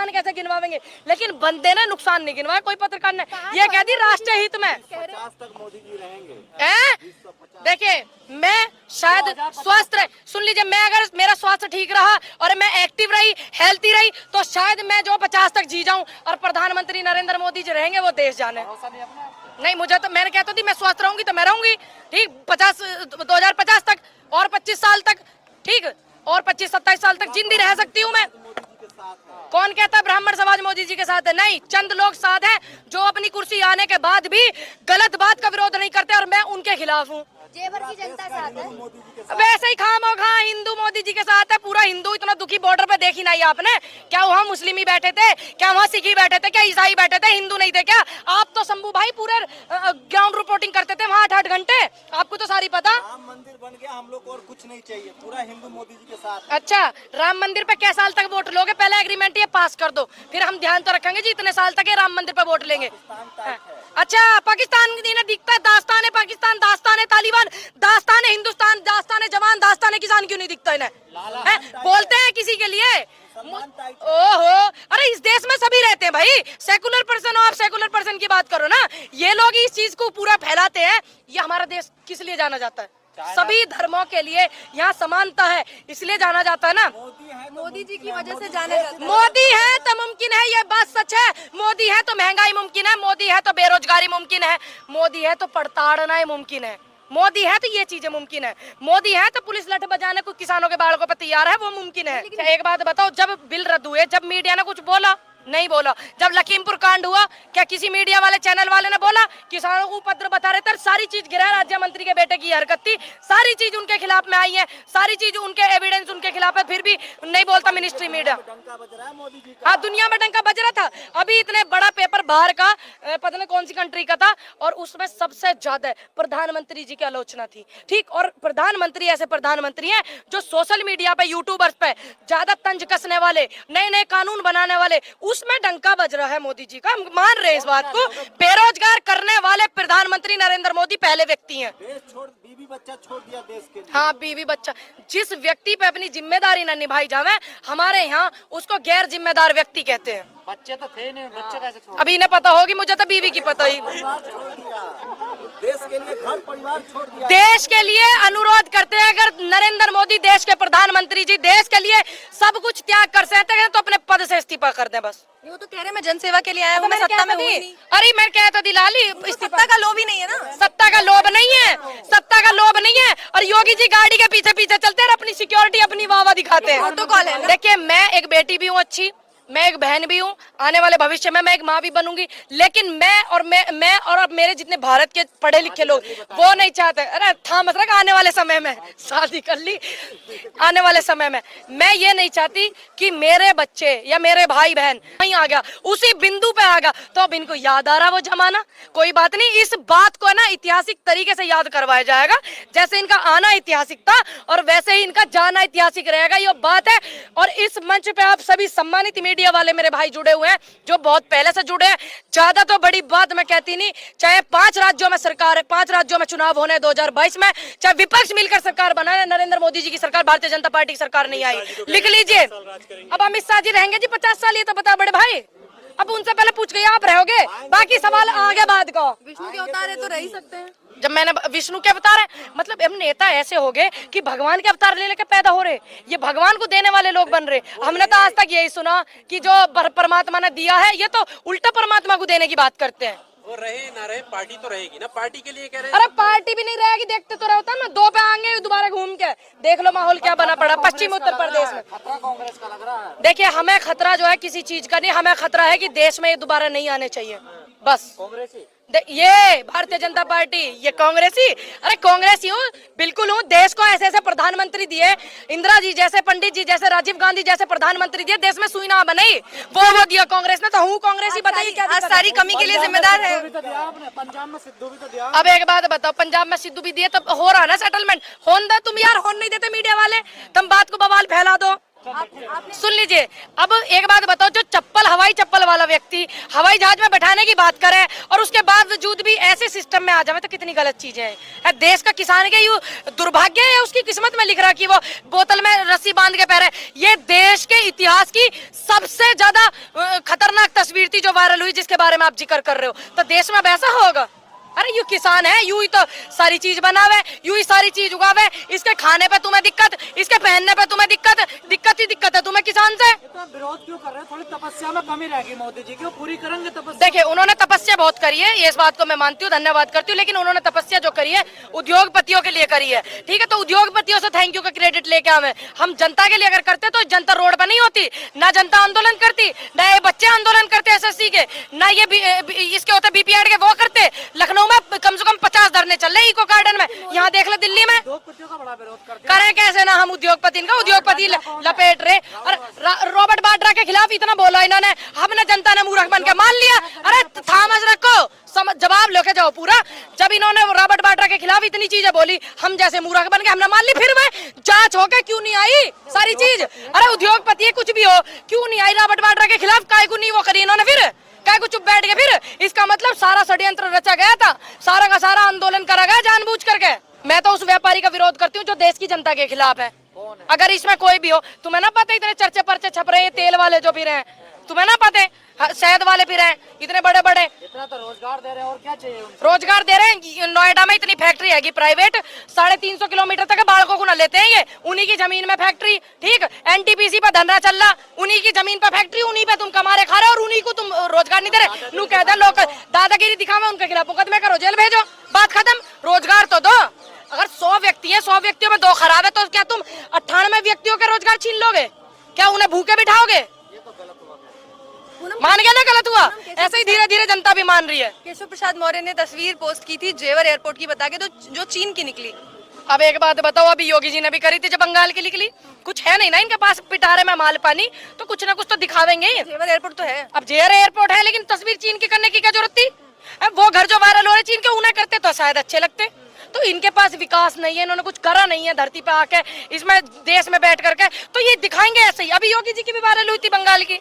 नुकसान कैसे गिनवाएंगे, लेकिन बंदे ने नुकसान नहीं गिनवाया कोई पत्रकार ने। ये कह दी राष्ट्रीय हित में 50 तक मोदी जी रहेंगे। देखिए मैं शायद स्वस्थ रहे, सुन लीजिए, मैं अगर मेरा स्वास्थ्य ठीक रहा और मैं एक्टिव रही, हेल्थी रही, तो शायद मैं जो 50 तक जी जाऊं, और प्रधानमंत्री नरेंद्र मोदी जी रहेंगे वो देश जाने। नहीं, मुझे तो, मैंने कहता थी मैं स्वस्थ रहूंगी तो मैं रहूंगी, ठीक, 2050 तक और 25 साल तक, ठीक, और 25-27 साल तक जिंदी रह सकती हूँ मैं। कौन कहता है ब्राह्मण समाज मोदी जी के साथ है? नहीं, चंद लोग साथ हैं जो अपनी कुर्सी आने के बाद भी गलत बात का विरोध नहीं करते, और मैं उनके खिलाफ हूँ। जेवर की जनता साथ है। वैसे ही खामोखा हिंदू मोदी जी के साथ है, पूरा हिंदू इतना दुखी बॉर्डर पे देखी नहीं आपने क्या? वहाँ मुस्लिम ही बैठे थे क्या? वहाँ सिख ही बैठे थे क्या? ईसाई बैठे थे, हिंदू नहीं थे क्या? आप तो शंभू भाई पूरे ग्राउंड रिपोर्टिंग करते थे वहाँ 8-8 घंटे, आपको तो सारी पता। राम मंदिर बन गया, हम लोग और कुछ नहीं चाहिए, पूरा हिंदू मोदी जी के साथ। अच्छा, राम मंदिर पे क्या साल तक वोट लोगे? पहले एग्रीमेंट ये पास कर दो, फिर हम ध्यान तो रखेंगे जी इतने साल तक ये राम मंदिर पे वोट लेंगे। अच्छा, पाकिस्तान इन्हें दिखता है दास्तान है पाकिस्तान, दास्तान है तालिबान, दास्तान है हिंदुस्तान, दास्तान है जवान, दास्तान है किसान, क्यों नहीं दिखता इन्हें? बोलते हैं किसी के लिए? ओहो, अरे इस देश में सभी रहते हैं भाई, सेकुलर पर्सन हो आप, सेकुलर पर्सन की बात करो ना। ये लोग इस चीज को पूरा फैलाते हैं। ये हमारा देश किस लिए जाना जाता है? सभी धर्मों के लिए यहाँ समानता है, इसलिए जाना जाता है ना। मोदी जी की वजह से जाने जाता है। मोदी है तो मुमकिन है, ये बात सच है। मोदी है तो महंगाई मुमकिन है, मोदी है तो बेरोजगारी मुमकिन है, मोदी है तो पड़ताड़ना मुमकिन है, मोदी है तो ये चीजें मुमकिन है, मोदी है तो पुलिस लठ बजाने को किसानों के बाड़ों पर तैयार है, वो मुमकिन है। एक बात बताओ, जब बिल रद्द हुए, जब मीडिया ने कुछ बोला? नहीं बोला। जब लखीमपुर कांड हुआ, क्या किसी मीडिया वाले चैनल वाले ने बोला? किसानों को उपद्रव बता रहे थे, सारी चीज गृह राज्य मंत्री के बेटे की हरकत थी, सारी चीज उनके खिलाफ में आई है, सारी चीज उनके एविडेंस उनके खिलाफ है, फिर भी नहीं बोलता मिनिस्ट्री मीडिया। हाँ, दुनिया में डंका बज रहा था। अभी इतने बड़ा पेपर बाहर का, पता नहीं कौन सी कंट्री का था, और उसमें सबसे ज्यादा प्रधानमंत्री जी की आलोचना थी, ठीक। और प्रधानमंत्री ऐसे प्रधानमंत्री हैं जो सोशल मीडिया पे, यूट्यूबर्स पे ज्यादा तंज कसने वाले, नए नए कानून बनाने वाले, उसमें डंका बज रहा है मोदी जी का। हम मान रहे इस बात को। बेरोजगार करने वाले प्रधानमंत्री नरेंद्र मोदी पहले व्यक्ति हैं। देश छोड़, बीवी बच्चा छोड़ दिया देश के लिए। हाँ, बीवी बच्चा, जिस व्यक्ति पे अपनी जिम्मेदारी न निभाई जावे, हमारे यहाँ उसको गैर जिम्मेदार व्यक्ति कहते हैं। बच्चे तो थे नहीं, बच्चे कैसे छोड़? अभी इन्हें पता होगी, मुझे तो बीवी की पता ही। देश के लिए घर परिवार छोड़ दिया। देश के लिए अनुरोध करते हैं, अगर नरेंद्र मोदी देश के प्रधानमंत्री जी देश के लिए सब कुछ त्याग कर सकते हैं तो अपने पद से इस्तीफा कर दें बस। वो तो कह रहे हैं मैं जनसेवा के लिए आया हूँ, मैं सत्ता में हूँ नहीं। अरे मैं कहता दिलाली, सत्ता का लोभ ही नहीं है ना। सत्ता का लोभ नहीं है, सत्ता का लोभ नहीं है। और योगी जी गाड़ी के पीछे पीछे चलते हैं, अपनी सिक्योरिटी, अपनी वाह दिखाते हैं। प्रोटोकॉल है। देखिए, मैं एक बेटी भी हूँ अच्छी, मैं एक बहन भी हूँ, आने वाले भविष्य में मैं एक माँ भी बनूंगी, लेकिन मैं और अब मेरे जितने भारत के पढ़े लिखे लोग वो नहीं चाहते। अरे थामस रख, आने वाले समय में शादी कर ली, आने वाले समय में मैं ये नहीं चाहती कि मेरे बच्चे या मेरे भाई बहन कहीं आ गया, उसी बिंदु पे आ गया तो अब इनको याद आ रहा वो जमाना। कोई बात नहीं, इस बात को ना ऐतिहासिक तरीके से याद करवाया जाएगा। जैसे इनका आना ऐतिहासिक था और वैसे ही इनका जाना ऐतिहासिक रहेगा, ये बात है। और इस मंच पे आप सभी सम्मानित मीडिया वाले मेरे भाई जुड़े हुए हैं, जो बहुत पहले से जुड़े हैं। ज्यादा तो बड़ी बात मैं कहती नहीं, चाहे 5 राज्यों में सरकार है, 5 राज्यों में चुनाव होने 2022 में, चाहे विपक्ष मिलकर सरकार बनाए, नरेंद्र मोदी जी की सरकार, भारतीय जनता पार्टी की सरकार नहीं आई। लिख लीजिए, अब अमित शाह जी रहेंगे जी 50 साल, ये तो बता बड़े भाई। अब उनसे पहले पूछ गए, आप रहोगे, बाकी सवाल आगे बाद का। विष्णु के अवतार है तो रह ही सकते हैं। जब मैंने विष्णु के अवतार है, मतलब हम नेता ऐसे हो गए कि भगवान के अवतार ले लेकर पैदा हो रहे, ये भगवान को देने वाले लोग बन रहे। हमने तो आज तक यही सुना कि जो परमात्मा ने दिया है, ये तो उल्टा परमात्मा को देने की बात करते हैं। वो रहे ना रहे, पार्टी तो रहेगी ना, पार्टी के लिए कह रहे हैं। अरे पार्टी भी नहीं रहेगी, देखते तो रहता ना, 2 पे आएंगे दोबारा घूम के। देख लो माहौल क्या बना पड़ा पश्चिम उत्तर प्रदेश में। खतरा कांग्रेस का लग रहा है। देखिए, हमें खतरा जो है किसी चीज का नहीं, हमें खतरा है कि देश में ये दोबारा नहीं आने चाहिए बस। कांग्रेसी ये भारतीय जनता पार्टी, ये कांग्रेसी, अरे कांग्रेसी हूँ, बिल्कुल हूँ। देश को ऐसे ऐसे प्रधानमंत्री दिए, इंदिरा जी जैसे, पंडित जी जैसे, राजीव गांधी जैसे प्रधानमंत्री दिए, देश में सुई ना बने, वो दिया कांग्रेस ने, तो हूँ कांग्रेसी। बताइए क्या आज सारी कमी के लिए जिम्मेदार है। पंजाब में सिद्धू भी तो दिया। अब एक बात बताओ, पंजाब में सिद्धू भी दिए, तब हो रहा ना सेटलमेंट। होने दो तुम यार, होने नहीं देते मीडिया वाले, तुम बात को बवाल फैला दो। सुन लीजिए, अब एक बात बताओ, जो चप्पल हवाई चप्पल वाला व्यक्ति हवाई जहाज में बैठाने की बात करे और उसके बावजूद भी ऐसे सिस्टम में आ जाए तो कितनी गलत चीजें हैं। देश का किसान के यू दुर्भाग्य है, उसकी किस्मत में लिख रहा कि वो बोतल में रस्सी बांध के पैर है। ये देश के इतिहास की सबसे ज्यादा खतरनाक तस्वीर थी जो वायरल हुई, जिसके बारे में आप जिक्र कर रहे हो। तो देश में वैसा होगा? अरे यू किसान है, यू ही तो सारी चीज बनावे, यू ही सारी चीज उगावे। इसके खाने पे तुम्हें दिक्कत, इसके पहनने पे तुम्हें दिक्कत ही दिक्कत है तुम्हें किसान से। तो विरोध क्यों कर रहे हैं? थोड़ी तपस्या में कमी रहेगी मोदी जी की, वो पूरी करेंगे तपस्या। देखिए, उन्होंने तपस्या बहुत करी है, ये इस बात को मैं मानती हूँ, धन्यवाद करती हूँ, लेकिन उन्होंने तपस्या जो करी है उद्योगपतियों के लिए करी है। ठीक है, तो उद्योगपतियों से थैंक यू का क्रेडिट लेके आवे। हम जनता के लिए अगर करते तो जनता रोड पर नहीं होती, ना जनता आंदोलन करती, ना ये बच्चे आंदोलन करते एसएससी के, ना ये इसके होते बीपीएड के, वो करते। लखनऊ में कम से कम 50 धरने चल रहे इको गार्डन में, यहाँ देख लो दिल्ली में। उद्योगपतियों का बड़ा विरोध करते करें कैसे ना हम उद्योगपति का, उद्योगपति लपेट रहे। और रॉबर्ट वाड्रा के खिलाफ इतना बोला इन्होंने, हमने जनता ने मूर्ख बन के मान लिया। अरे थामस रखो, जवाब लेके जाओ पूरा। जब इन्होंने रॉबर्ट वाड्रा के खिलाफ इतनी चीजें बोली, हम जैसे मूर्ख बन के हमने मान ली। फिर में जांच होके क्यों नहीं आई सारी चीज? अरे उद्योगपति कुछ भी हो, क्यों नहीं आई रॉबर्ट वाड्रा के खिलाफ? काय को नहीं वो करी इन्होंने? फिर काय को चुप बैठ गए? फिर इसका मतलब सारा षड्यंत्र रचा गया था, सारा का सारा आंदोलन करा गया जानबूझ करके। मैं तो उस व्यापारी का विरोध करती हूँ जो देश की जनता के खिलाफ है। अगर इसमें कोई भी हो, तुम्हें ना पता इतने चर्चे पर्चे छप रहे हैं, तेल वाले जो फिर हैं, तुम्हें ना पता, शहद वाले फिर हैं इतने बड़े बड़े, इतना तो रोजगार दे रहे हैं, और क्या चाहिए उनको? रोजगार दे रहे हैं। नोएडा में इतनी फैक्ट्री है प्राइवेट, 350 किलोमीटर तक बालकों को न लेते हैं ये, उन्हीं की जमीन में फैक्ट्री। ठीक, एनटीपीसी पर धंधा चल रहा, उन्हीं की जमीन पर फैक्ट्री, उन्हीं पे तुम कमा रहे खा रहे, और उन्हीं को तुम रोजगार नहीं दे रहे। नू कहते हैं लोग दादागिरी दिखावे, उनके खिलाफ मुकदमे करो, जेल भेजो, बात खत्म। रोजगार तो दो। अगर 100 व्यक्ति है, 100 व्यक्तियों में 2 खराब है, तो क्या तुम 98 व्यक्तियों के रोजगार छीन लोगे? क्या उन्हें भूखे बिठाओगे? मान गया ना गलत हुआ। ऐसे ही धीरे धीरे जनता भी मान रही है। केशव प्रसाद मौर्य ने तस्वीर पोस्ट की थी जेवर एयरपोर्ट की बता के, तो जो चीन की निकली। अब एक बात बताओ, अभी योगी जी ने भी करी थी जब बंगाल की निकली। कुछ है नहीं ना इनके पास पिटारे में माल पानी, तो कुछ ना कुछ तो दिखावेंगे ही। जेवर एयरपोर्ट तो है। अब जेवर एयरपोर्ट है, लेकिन तस्वीर चीन की करने की क्या जरूरत थी? अब वो घर जो वायरल हो रहे चीन के, उन्हें करते तो शायद अच्छे लगते। तो इनके पास विकास नहीं है, इन्होंने कुछ करा नहीं है धरती पे आके, इसमें देश में बैठ करके, तो ये दिखाएंगे ऐसे ही। अभी योगी जी की भी वायरल हुई थी बंगाल की,